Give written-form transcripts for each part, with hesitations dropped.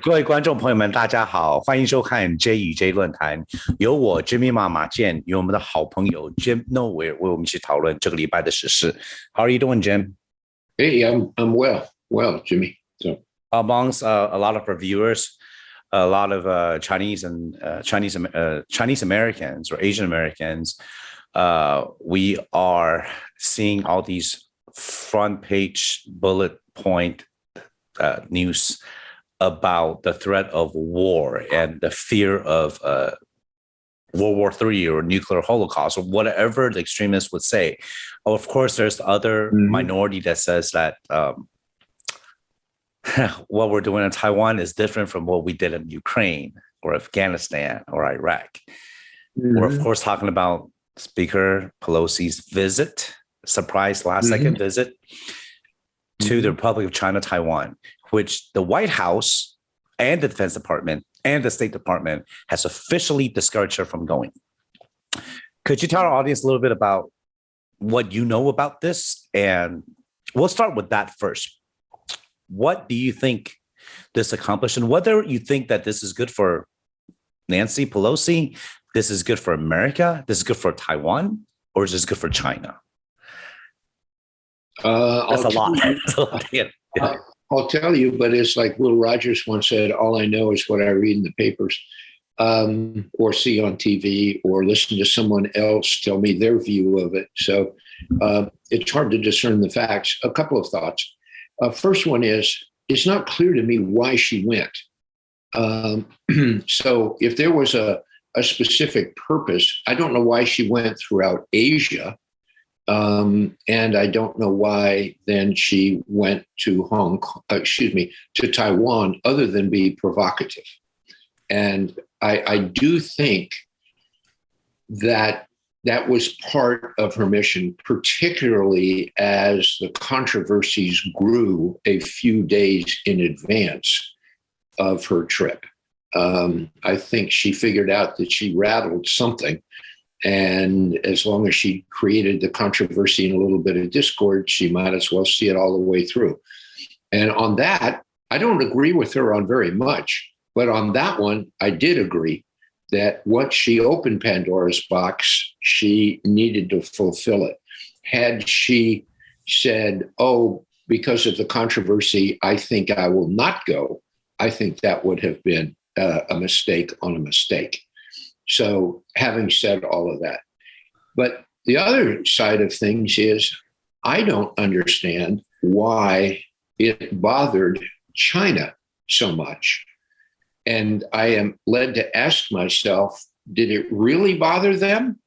各位观众朋友们，大家好，欢迎收看 JxJ 论坛，由我 Jimmy 马马健与我们的好朋友 Jim Noteware 为我们一起讨论这个礼拜的时事。How are you doing, Jim? Hey, I'm well, Jimmy. So amongst a lot of our viewers, a lot of Chinese and Chinese Americans or Asian Americans, we are seeing all these front page bullet point news about the threat of war and the fear of World War III or nuclear holocaust or whatever the extremists would say. Of course, there's the other minority that says that what we're doing in Taiwan is different from what we did in Ukraine or Afghanistan or Iraq. We're, of course, talking about Speaker Pelosi's surprise last-second visit to the Republic of China, Taiwan, which the White House and the Defense Department and the State Department has officially discouraged her from going. Could you tell our audience a little bit about what you know about this? And we'll start with that first. What do you think this accomplished, and whether you think that this is good for Nancy Pelosi, this is good for America, this is good for Taiwan, or is this good for China? That's a lot. I'll tell you, but it's like Will Rogers once said, all I know is what I read in the papers or see on TV or listen to someone else tell me their view of it. So it's hard to discern the facts. A couple of thoughts. First one is, it's not clear to me why she went. So if there was a specific purpose, I don't know why she went throughout Asia. And I don't know why then she went to to Taiwan, other than be provocative. And I do think that that was part of her mission, particularly as the controversies grew a few days in advance of her trip. I think she figured out that she rattled something. And as long as she created the controversy and a little bit of discord, she might as well see it all the way through. And on that, I don't agree with her on very much. But on that one, I did agree that once she opened Pandora's box, she needed to fulfill it. Had she said, oh, because of the controversy, I think I will not go, I think that would have been a mistake on a mistake. So having said all of that, but the other side of things is I don't understand why it bothered China so much. And I am led to ask myself, did it really bother them?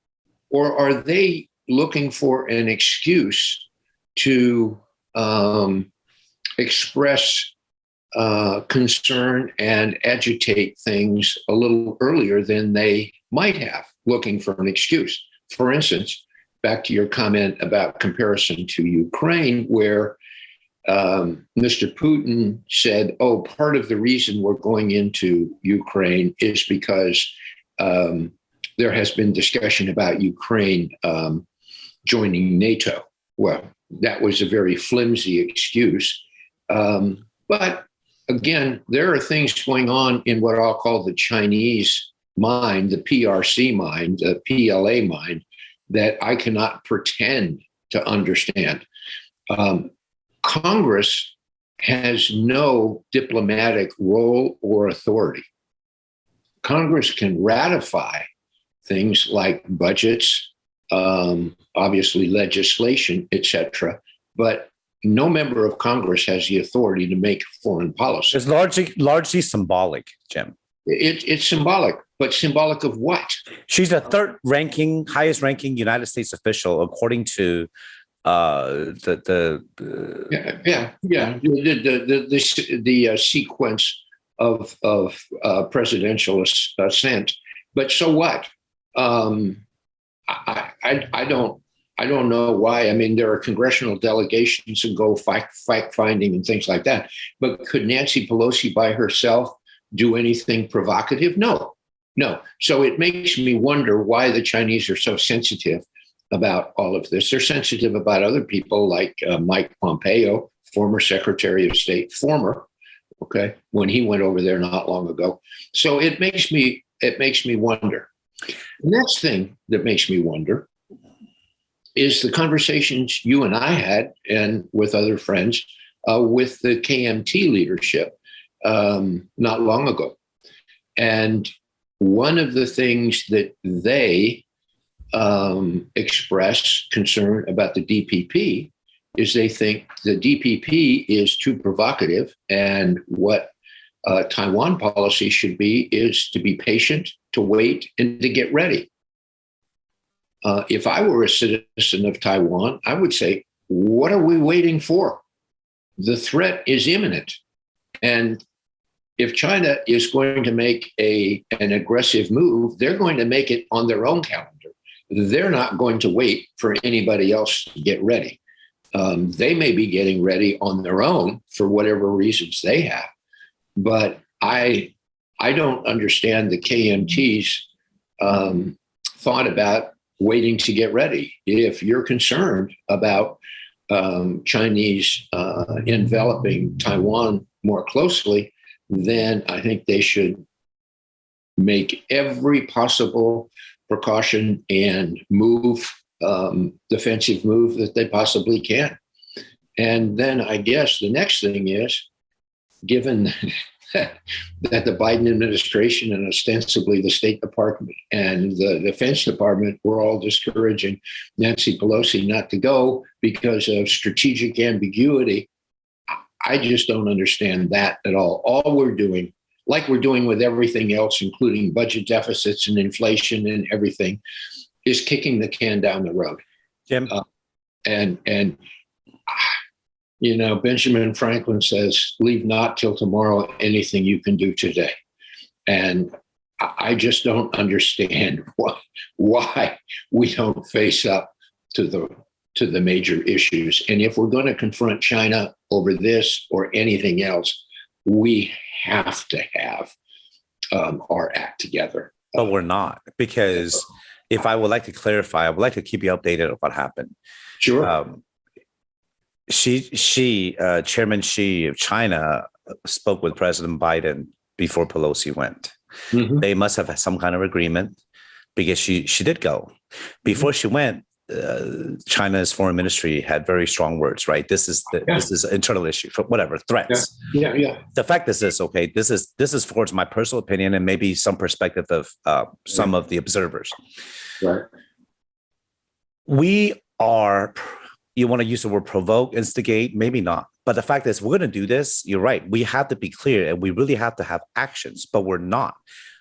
Or are they looking for an excuse to express concern and agitate things a little earlier than they might have, looking for an excuse? For instance, back to your comment about comparison to Ukraine, where Mr. Putin said, oh, part of the reason we're going into Ukraine is because there has been discussion about Ukraine joining NATO. Well, that was a very flimsy excuse. But again, there are things going on in what I'll call the Chinese mind, the PRC mind, the PLA mind, that I cannot pretend to understand. Congress has no diplomatic role or authority. Congress can ratify things like budgets, obviously legislation, etc., but no member of Congress has the authority to make foreign policy. It's largely symbolic, Jim. It's symbolic, but symbolic of what? She's the highest ranking United States official, according to the sequence of presidential ascent. But so what? I don't know why. I mean, there are congressional delegations and go fact finding and things like that. But could Nancy Pelosi by herself do anything provocative? No. So it makes me wonder why the Chinese are so sensitive about all of this. They're sensitive about other people like Mike Pompeo, former Secretary of State, okay, when he went over there not long ago. So it makes me wonder. The next thing that makes me wonder is the conversations you and I had, and with other friends, with the KMT leadership not long ago. And one of the things that they express concern about the DPP is they think the DPP is too provocative, and what Taiwan policy should be is to be patient, to wait, and to get ready. If I were a citizen of Taiwan, I would say, what are we waiting for? The threat is imminent. And if China is going to make an aggressive move, they're going to make it on their own calendar. They're not going to wait for anybody else to get ready. They may be getting ready on their own for whatever reasons they have. But I don't understand the KMT's thought about waiting to get ready. If you're concerned about Chinese enveloping Taiwan more closely, then I think they should make every possible precaution and defensive move that they possibly can. And then I guess the next thing is, given that the Biden administration and ostensibly the State Department and the Defense Department were all discouraging Nancy Pelosi not to go because of strategic ambiguity, I just don't understand that at all. All we're doing, like we're doing with everything else, including budget deficits and inflation and everything, is kicking the can down the road. Jim? Benjamin Franklin says, leave not till tomorrow anything you can do today. And I just don't understand why we don't face up to the major issues. And if we're going to confront China over this or anything else, we have to have our act together. But we're not, because if I would like to clarify, I would like to keep you updated on what happened. Sure. Chairman Xi of China spoke with President Biden before Pelosi went. Mm-hmm. They must have had some kind of agreement, because she did go. Before she went, China's foreign ministry had very strong words, right? This is an internal issue, for whatever threats. Yeah. The fact is this, okay, this is of course my personal opinion and maybe some perspective of some of the observers. Right. We are. You want to use the word provoke, instigate, maybe not. But the fact is, we're going to do this. You're right. We have to be clear, and we really have to have actions, but we're not.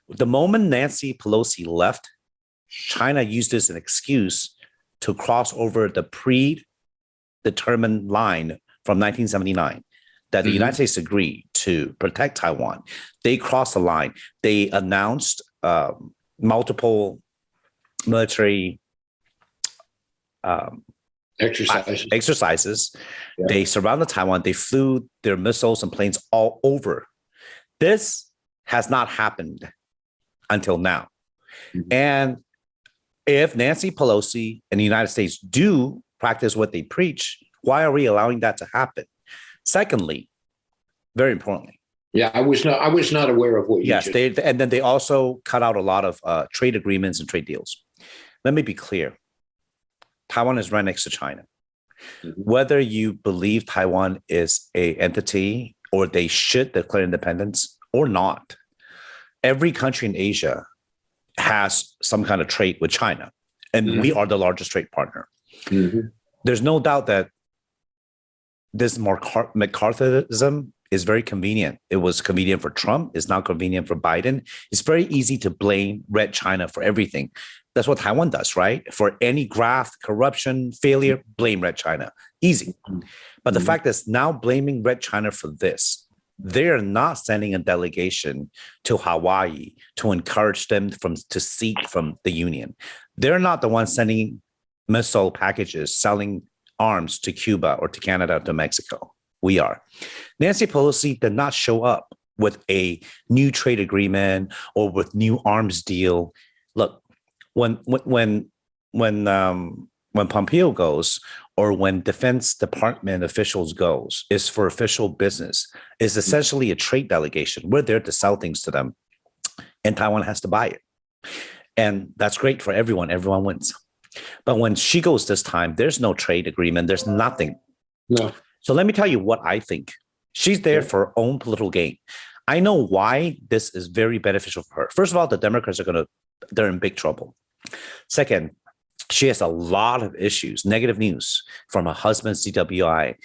The moment Nancy Pelosi left, China used this as an excuse to cross over the predetermined line from 1979 that the United States agreed to protect Taiwan. They crossed the line. They announced multiple military exercises. Yeah. They surrounded Taiwan. They flew their missiles and planes all over. This has not happened until now. Mm-hmm. And if Nancy Pelosi and the United States do practice what they preach, why are we allowing that to happen? Secondly, very importantly. Yeah, I was not aware of what you just... and then they also cut out a lot of trade agreements and trade deals. Let me be clear. Taiwan is right next to China. Mm-hmm. Whether you believe Taiwan is an entity or they should declare independence or not, every country in Asia has some kind of trade with China, and we are the largest trade partner. Mm-hmm. There's no doubt that this McCarthyism is very convenient. It was convenient for Trump. It's now convenient for Biden. It's very easy to blame Red China for everything. That's what Taiwan does, right? For any graft, corruption, failure, blame Red China. Easy. But the fact is, now blaming Red China for this, they're not sending a delegation to Hawaii to encourage them to seat from the Union. They're not the ones sending missile packages, selling arms to Cuba or to Canada, to Mexico. We are. Nancy Pelosi did not show up with a new trade agreement or with new arms deal. Look, when Pompeo goes, or when Defense Department officials goes is for official business, is essentially a trade delegation. We're there to sell things to them, and Taiwan has to buy it. And that's great for everyone. Everyone wins. But when she goes this time, there's no trade agreement. There's nothing. No. So let me tell you what I think. She's there for her own political gain. I know why this is very beneficial for her. First of all, the Democrats they're in big trouble. Second, she has a lot of issues, negative news from her husband's DWI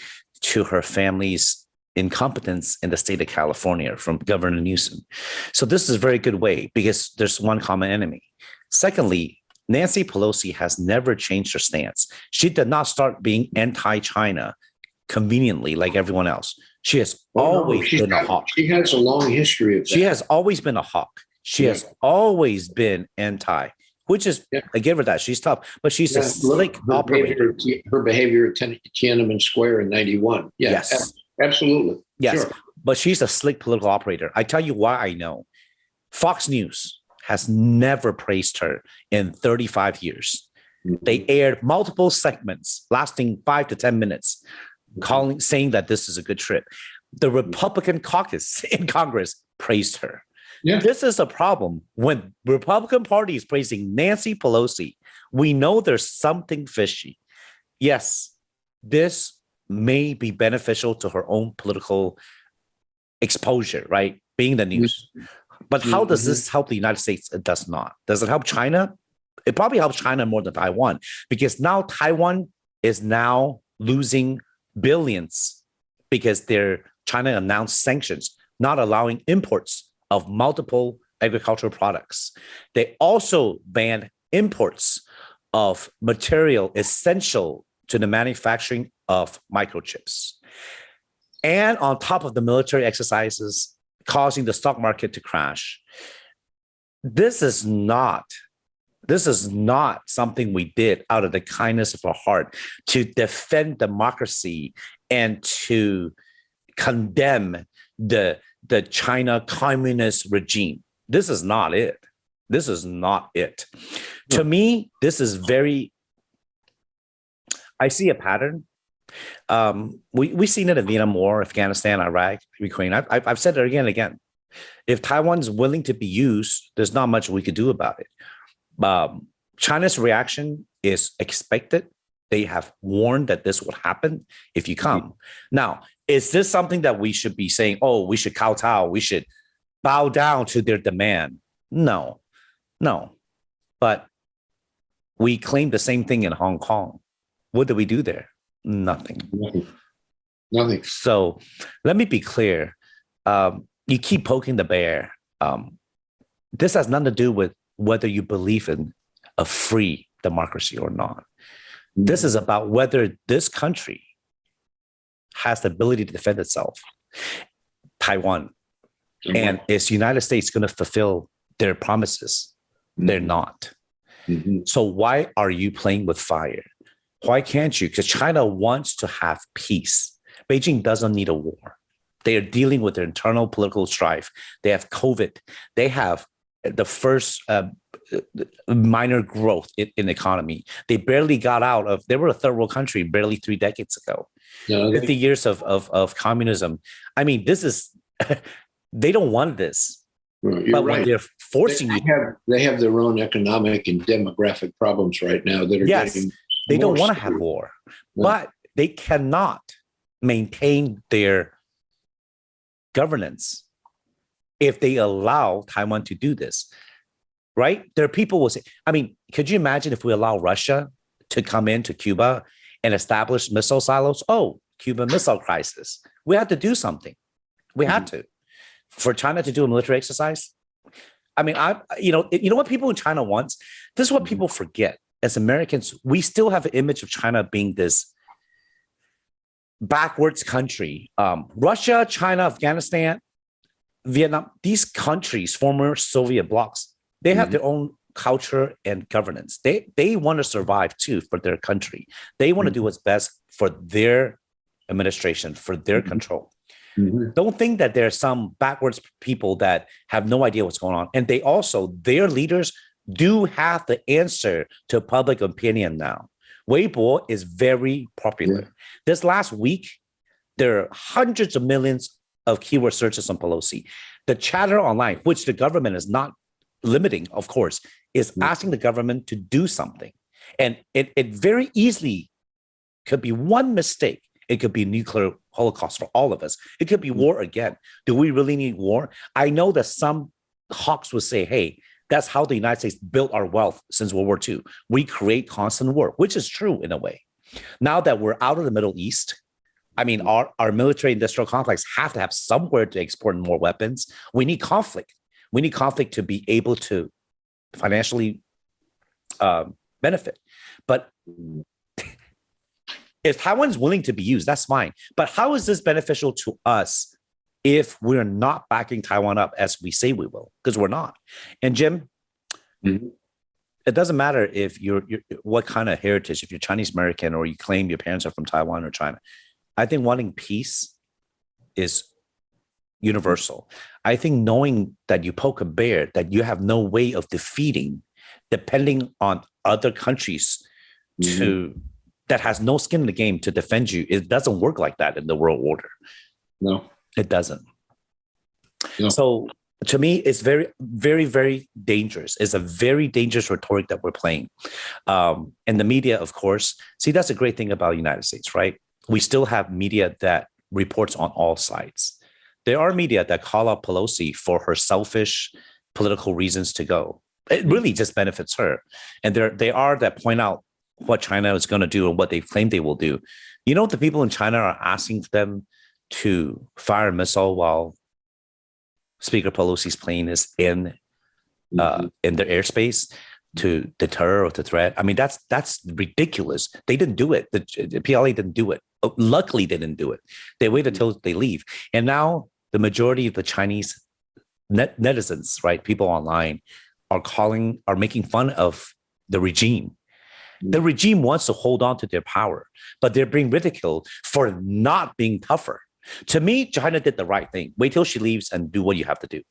to her family's incompetence in the state of California from Governor Newsom. So this is a very good way because there's one common enemy. Secondly, Nancy Pelosi has never changed her stance. She did not start being anti-China conveniently like everyone else. She has always been a hawk. She has a long history of that. She has always been a hawk. She has always been anti, which is, I give her that. She's tough, but she's a slick operator. Her behavior at Tiananmen Square in 91. Yeah, yes. Absolutely. Yes, sure. But she's a slick political operator. I tell you why I know. Fox News has never praised her in 35 years. Mm-hmm. They aired multiple segments lasting 5 to 10 minutes, saying that this is a good trip. The Republican caucus in Congress praised her. Yeah. This is a problem. When Republican Party is praising Nancy Pelosi, we know there's something fishy. Yes, this may be beneficial to her own political exposure, right? Being the news. But how does this help the United States? It does not. Does it help China? It probably helps China more than Taiwan, because now Taiwan is now losing billions because China announced sanctions, not allowing imports of multiple agricultural products. They also banned imports of material essential to the manufacturing of microchips. And on top of the military exercises, causing the stock market to crash. This is not something we did out of the kindness of our heart to defend democracy and to condemn the China communist regime. This is not it. This is not it. No. To me, this is I see a pattern. We've seen it in Vietnam War, Afghanistan, Iraq, Ukraine. I've said it again and again. If Taiwan's willing to be used, there's not much we could do about it. China's reaction is expected. They have warned that this would happen if you come. Now, is this something that we should be saying, oh, we should kowtow, we should bow down to their demand? No. But we claim the same thing in Hong Kong. What do we do there? Nothing. So let me be clear. You keep poking the bear. This has nothing to do with whether you believe in a free democracy or not. This is about whether this country has the ability to defend itself. Taiwan. And is the United States going to fulfill their promises? They're not. So why are you playing with fire? Why can't you? Because China wants to have peace. Beijing doesn't need a war. They are dealing with their internal political strife. They have COVID. They have the first minor growth in the economy. They barely got out of, they were a third world country barely 3 decades ago. 50 years of communism. I mean, this is, they don't want this. But when they're forcing they have their own economic and demographic problems right now that are getting they don't want to have war, but they cannot maintain their governance if they allow Taiwan to do this, right? There are people who will say, I mean, could you imagine if we allow Russia to come into Cuba and establish missile silos? Oh, Cuban Missile Crisis. We had to do something. We had to. For China to do a military exercise? I mean, you know what people in China want? This is what people forget. As Americans, we still have an image of China being this backwards country. Russia, China, Afghanistan, Vietnam, these countries, former Soviet blocs, they have their own culture and governance. They want to survive too for their country. They want to do what's best for their administration, for their control. Don't think that there are some backwards people that have no idea what's going on. And their leaders do have the answer to public opinion now. Weibo is very popular. Yeah. This last week, there are hundreds of millions of keyword searches on Pelosi. The chatter online, which the government is not limiting, of course, is asking the government to do something. And it very easily could be one mistake. It could be nuclear holocaust for all of us. It could be war again. Do we really need war? I know that some hawks would say, hey, that's how the United States built our wealth since World War II. We create constant war, which is true in a way. Now that we're out of the Middle East, I mean, our military industrial complex have to have somewhere to export more weapons. We need conflict. We need conflict to be able to financially benefit. But if Taiwan is willing to be used, that's fine. But how is this beneficial to us if we're not backing Taiwan up as we say we will? Because we're not. And Jim, it doesn't matter if you're what kind of heritage, if you're Chinese American or you claim your parents are from Taiwan or China. I think wanting peace is universal. I think knowing that you poke a bear that you have no way of defeating, depending on other countries that has no skin in the game to defend you, it doesn't work like that in the world order. No, it doesn't. No. So to me, it's very, very, very dangerous. It's a very dangerous rhetoric that we're playing. And the media, of course, see, that's a great thing about the United States, right? We still have media that reports on all sides. There are media that call out Pelosi for her selfish political reasons to go. It really just benefits her. And they are that point out what China is going to do and what they claim they will do. You know, the people in China are asking them to fire a missile while Speaker Pelosi's plane is in their airspace to deter or to threat. I mean, that's ridiculous. They didn't do it. The PLA didn't do it. Luckily, they didn't do it. They waited until they leave. And now the majority of the Chinese netizens, right, people online, are making fun of the regime. The regime wants to hold on to their power, but they're being ridiculed for not being tougher. To me, China did the right thing. Wait till she leaves and do what you have to do.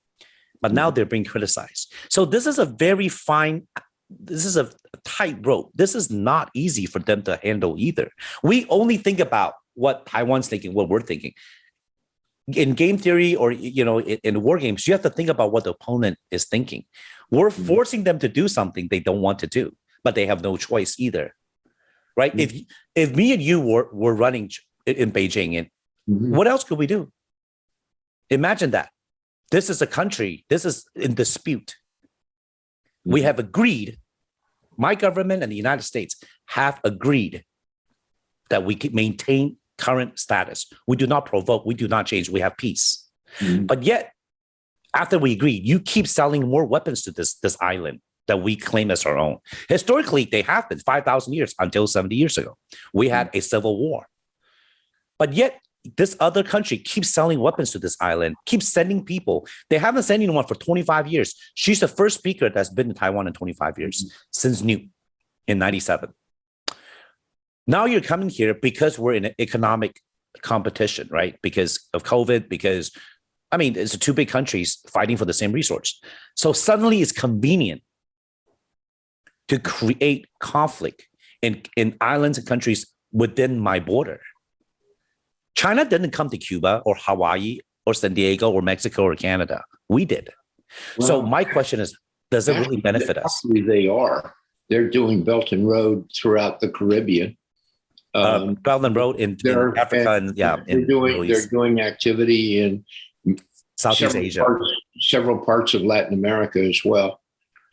But now they're being criticized. So this is a tightrope. This is not easy for them to handle either. We only think about what Taiwan's thinking, what we're thinking. In game theory or, in war games, you have to think about what the opponent is thinking. We're forcing them to do something they don't want to do, but they have no choice either, right? If me and you were running in Beijing, and what else could we do? Imagine that. This is a country, this is in dispute. We have agreed, my government and the United States have agreed that we can maintain current status. We do not provoke, we do not change, we have peace. But yet, after we agreed, you keep selling more weapons to this island that we claim as our own. Historically, they have been 5,000 years until 70 years ago. We had a civil war. But yet, this other country keeps selling weapons to this island, keeps sending people. They haven't sent anyone for 25 years. She's the first speaker that's been in Taiwan in 25 years, since New in 97. Now you're coming here because we're in an economic competition, right? Because of COVID, because, it's two big countries fighting for the same resource. So suddenly it's convenient to create conflict in islands and countries within my border. China didn't come to Cuba or Hawaii or San Diego or Mexico or Canada. We did. Well, so my question is, does it really benefit us? They are. They're doing Belt and Road throughout the Caribbean. Belt and Road in Africa and they're doing activity in Southeast Asia, several parts of Latin America as well.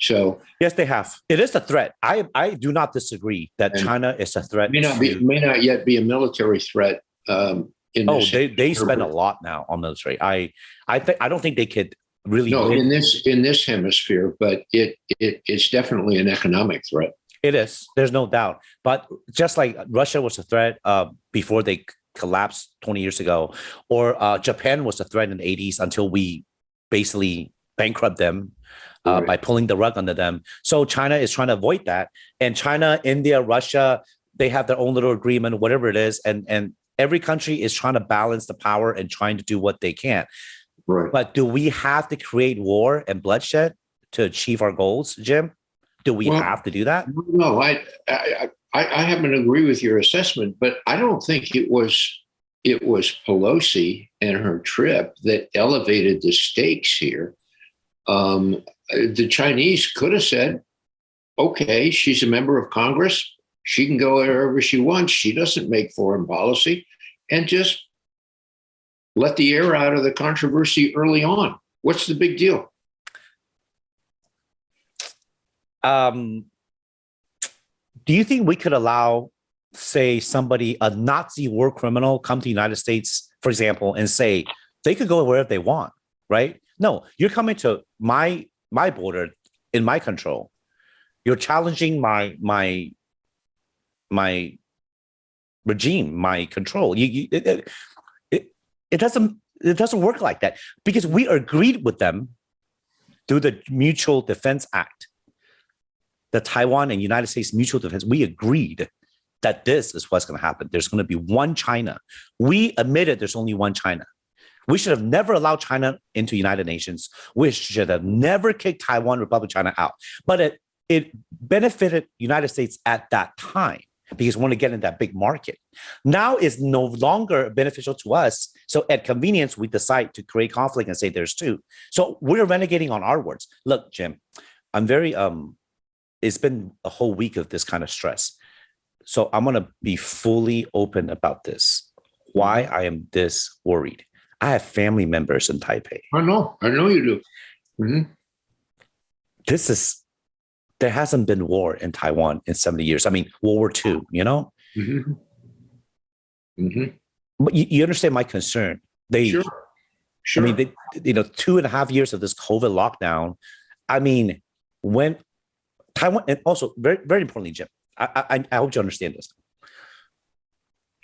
So yes, they have. It is a threat. I do not disagree that China is a threat. May not yet be a military threat. They spend a lot now on military. I don't think they could really. No, in this hemisphere, but it's definitely an economic threat. It is. There's no doubt. But just like Russia was a threat before they collapsed 20 years ago, or Japan was a threat in the 80s until we basically bankrupt them by pulling the rug under them. So China is trying to avoid that. And China, India, Russia, they have their own little agreement, whatever it is. And every country is trying to balance the power and trying to do what they can. Right. But do we have to create war and bloodshed to achieve our goals, Jim? Do we have to do that? No, I happen to agree with your assessment, but I don't think it was Pelosi and her trip that elevated the stakes here. The Chinese could have said, okay, she's a member of Congress. She can go wherever she wants. She doesn't make foreign policy, and just let the air out of the controversy early on. What's the big deal? Do you think we could allow, say, somebody, a Nazi war criminal, come to the United States, for example, and say they could go wherever they want, right? No, you're coming to my border in my control. You're challenging my regime, my control. It doesn't work like that, because we agreed with them through the Mutual Defense Act, the Taiwan and United States Mutual Defense. We agreed that this is what's going to happen. There's going to be one China. We admitted there's only one China. We should have never allowed China into United Nations. We should have never kicked Taiwan, Republic of China out. But it benefited United States at that time, because we want to get in that big market. Now it's no longer beneficial to us. So at convenience, we decide to create conflict and say there's two. So we're renegading on our words. Look, Jim, I'm very, it's been a whole week of this kind of stress. So I'm going to be fully open about this, why I am this worried. I have family members in Taipei. I know you do. Mm-hmm. There hasn't been war in Taiwan in 70 years. I mean, World War II, you know? Mm-hmm. Mm-hmm. But you understand my concern. Sure. I mean, 2.5 years of this COVID lockdown. I mean, when Taiwan, and also very, very importantly, Jim, I hope you understand this.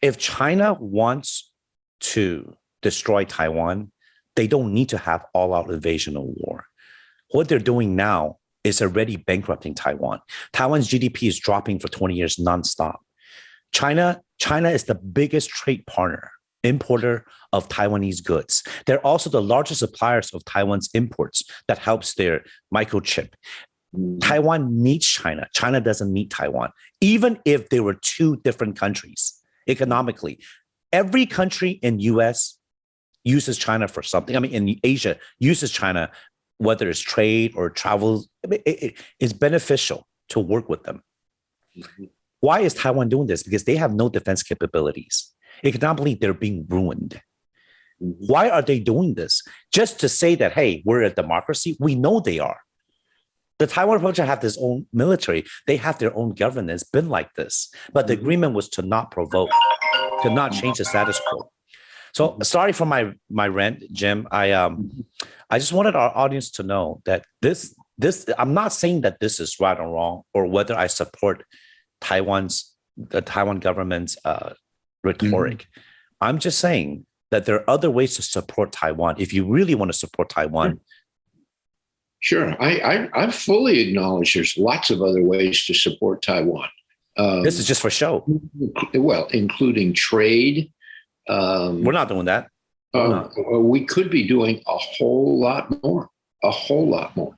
If China wants to destroy Taiwan, they don't need to have all-out invasion or war. What they're doing now is already bankrupting Taiwan. Taiwan's GDP is dropping for 20 years nonstop. China is the biggest trade partner, importer of Taiwanese goods. They're also the largest suppliers of Taiwan's imports that helps their microchip. Taiwan needs China. China doesn't need Taiwan. Even if they were two different countries economically, every country in US uses China for something. I mean, in Asia uses China, whether it's trade or travel. I mean, it's beneficial to work with them. Mm-hmm. Why is Taiwan doing this? Because they have no defense capabilities. Economically, they're being ruined. Mm-hmm. Why are they doing this? Just to say that, hey, we're a democracy? We know they are. The Taiwan Republic have this own military. They have their own government. It's been like this. But the agreement was to not provoke, to not change the status quo. So sorry for my rant, Jim. I just wanted our audience to know that this I'm not saying that this is right or wrong, or whether I support the Taiwan government's rhetoric. Mm-hmm. I'm just saying that there are other ways to support Taiwan. If you really want to support Taiwan. Sure. I fully acknowledge there's lots of other ways to support Taiwan. This is just for show. Well, including trade. We're not doing that. We could be doing a whole lot more.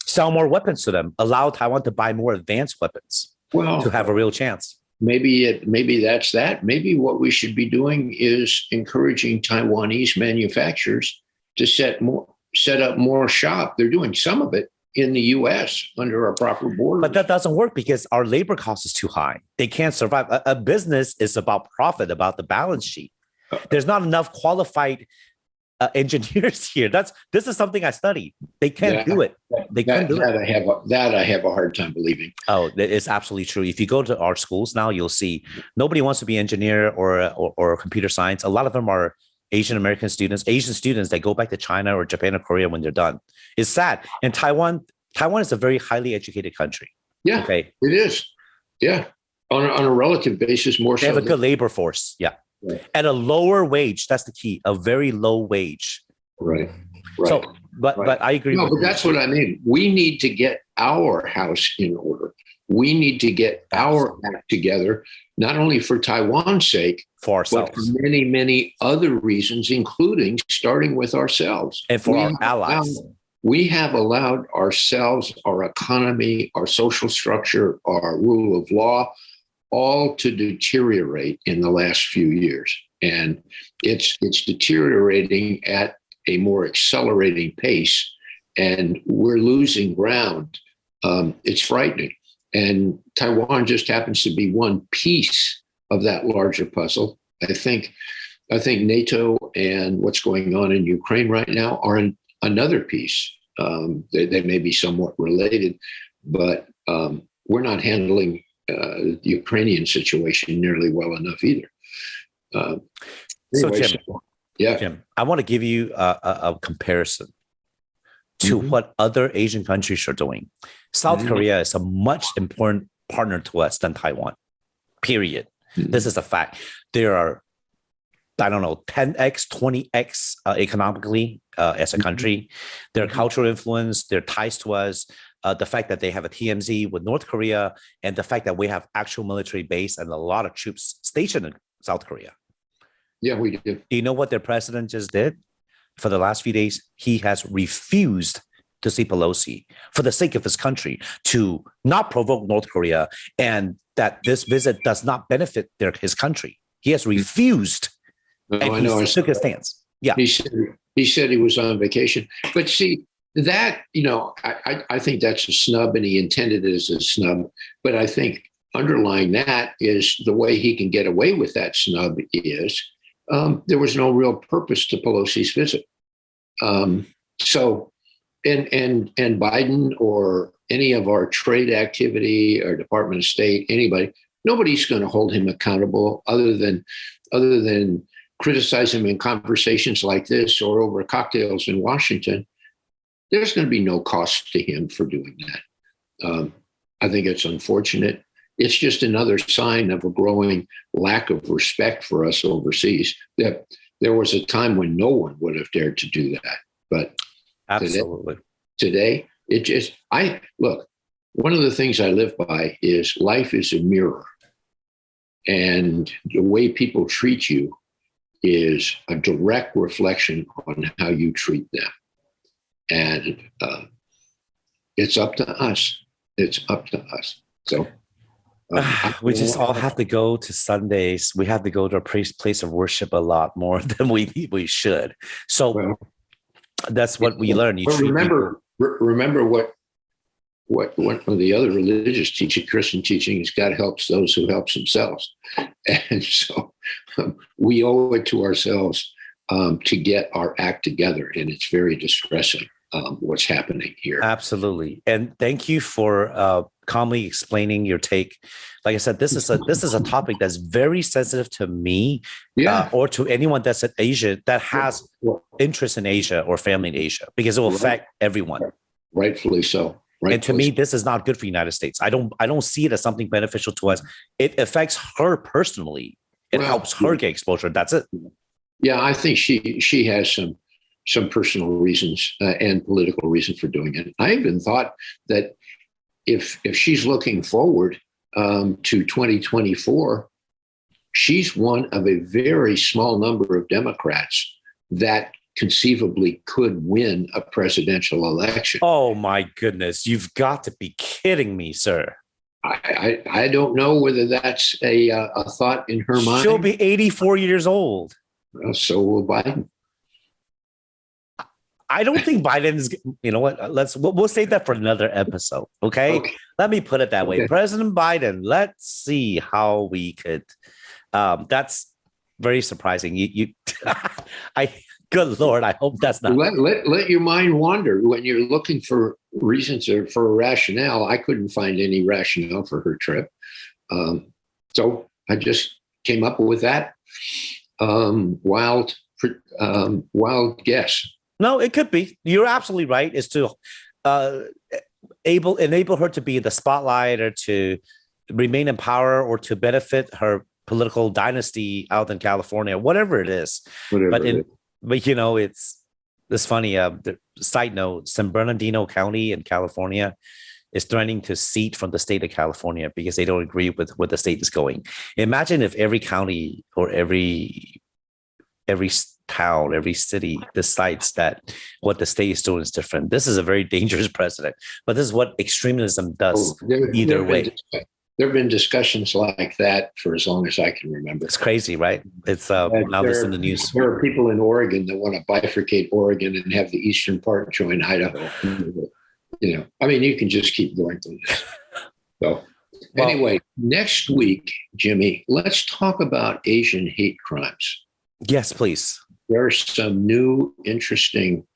Sell more weapons to them. Allow Taiwan to buy more advanced weapons. Well, to have a real chance. Maybe that's that. Maybe what we should be doing is encouraging Taiwanese manufacturers to set up more shop. They're doing some of it in the U.S. under our proper borders. But that doesn't work because our labor cost is too high. They can't survive. A business is about profit, about the balance sheet. There's not enough qualified engineers here. This is something I studied. They can't do it. They can't do it. I have a hard time believing. Oh, it's absolutely true. If you go to our schools now, you'll see nobody wants to be an engineer or computer science. A lot of them are Asian American students, Asian students that go back to China or Japan or Korea when they're done. It's sad. And Taiwan is a very highly educated country. Yeah, okay. It is. Yeah, on a relative basis, more so. They have a good labor force. Yeah. Right. At a lower wage, that's the key. A very low wage. Right. So, but I agree. No, but that's what I mean. We need to get our house in order. We need to get our act together, not only for Taiwan's sake, for ourselves, but for many, many other reasons, including starting with ourselves and for our allies. We have allowed ourselves, our economy, our social structure, our rule of law, all to deteriorate in the last few years. And it's deteriorating at a more accelerating pace, and we're losing ground. It's frightening. And Taiwan just happens to be one piece of that larger puzzle. I think NATO and what's going on in Ukraine right now are another piece. They may be somewhat related, but we're not handling the Ukrainian situation nearly well enough either. Anyway, Jim, I want to give you a comparison to what other Asian countries are doing. South Korea is a much important partner to us than Taiwan, period. This is a fact. There are, I don't know, 10x, 20x economically as a country. Their cultural influence, their ties to us, the fact that they have a TMZ with North Korea, and the fact that we have actual military base and a lot of troops stationed in South Korea. Yeah, we do. Do you know what their president just did? For the last few days, he has refused to see Pelosi for the sake of his country, to not provoke North Korea, and that this visit does not benefit his country. He has refused. No, and he took his stance. Yeah. He said he was on vacation. But see, that, I think that's a snub, and he intended it as a snub. But I think underlying that is the way he can get away with that snub is there was no real purpose to Pelosi's visit. So, and Biden or any of our trade activity or Department of State, anybody, nobody's going to hold him accountable other than criticize him in conversations like this or over cocktails in Washington. There's going to be no cost to him for doing that. I think it's unfortunate. It's just another sign of a growing lack of respect for us overseas. That there was a time when no one would have dared to do that, but absolutely today it just. Look. One of the things I live by is life is a mirror, and the way people treat you is a direct reflection on how you treat them, and it's up to us. It's up to us. So. We just all have to go to Sundays. We have to go to a place of worship a lot more than we should. So that's what we learn. Remember what one of the other religious teaching, Christian teaching, is God helps those who helps themselves. And so we owe it to ourselves to get our act together. And it's very distressing what's happening here. Absolutely. And thank you for calmly explaining your take. Like I said, this is a topic that's very sensitive to me, or to anyone that's in Asia that has interest in Asia or family in Asia, because it will affect everyone. Rightfully so. And to me, this is not good for the United States. I don't see it as something beneficial to us. It affects her personally. It helps her get exposure. That's it. Yeah, I think she has some personal reasons and political reasons for doing it. I even thought that if she's looking forward to 2024, she's one of a very small number of Democrats that conceivably could win a presidential election. Oh my goodness. You've got to be kidding me, sir. I don't know whether that's a thought in her mind. She'll be 84 years old. Well, so will Biden. I don't think Biden's, you know what, we'll save that for another episode. Okay. Let me put it that way. President Biden, let's see how we could, that's very surprising. Good Lord, I hope that's not. Let your mind wander when you're looking for reasons or for a rationale. I couldn't find any rationale for her trip. So I just came up with that wild guess. No, it could be. You're absolutely right. Is to enable her to be in the spotlight, or to remain in power, or to benefit her political dynasty out in California, whatever it is. But you know, it's funny. The side note: San Bernardino County in California is threatening to secede from the state of California because they don't agree with where the state is going. Imagine if every county or every town, every city decides that what the state is doing is different. This is a very dangerous precedent, but this is what extremism does either way. There have been discussions like that for as long as I can remember. It's crazy, right? It's now this in the news. There are people in Oregon that want to bifurcate Oregon and have the eastern part join Idaho. You know, I mean, you can just keep going through this. So anyway, next week, Jimmy, let's talk about Asian hate crimes. Yes, please. There's some new, interesting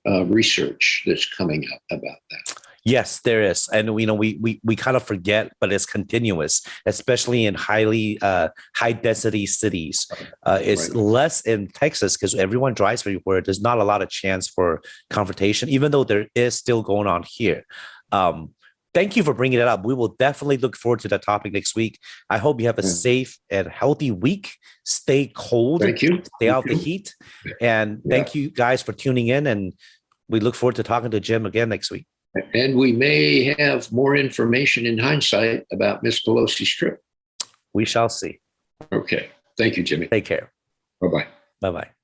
research that's coming up about that. Yes, there is. And, you know, we kind of forget, but it's continuous, especially in high density cities. It's less in Texas because everyone drives everywhere. There's not a lot of chance for confrontation, even though there is still going on here. Thank you for bringing it up. We will definitely look forward to that topic next week. I hope you have a safe and healthy week. Stay cold. Thank you. Stay out the heat. And thank you guys for tuning in. And we look forward to talking to Jim again next week. And we may have more information in hindsight about Miss Pelosi's trip. We shall see. Okay. Thank you, Jimmy. Take care. Bye-bye. Bye-bye.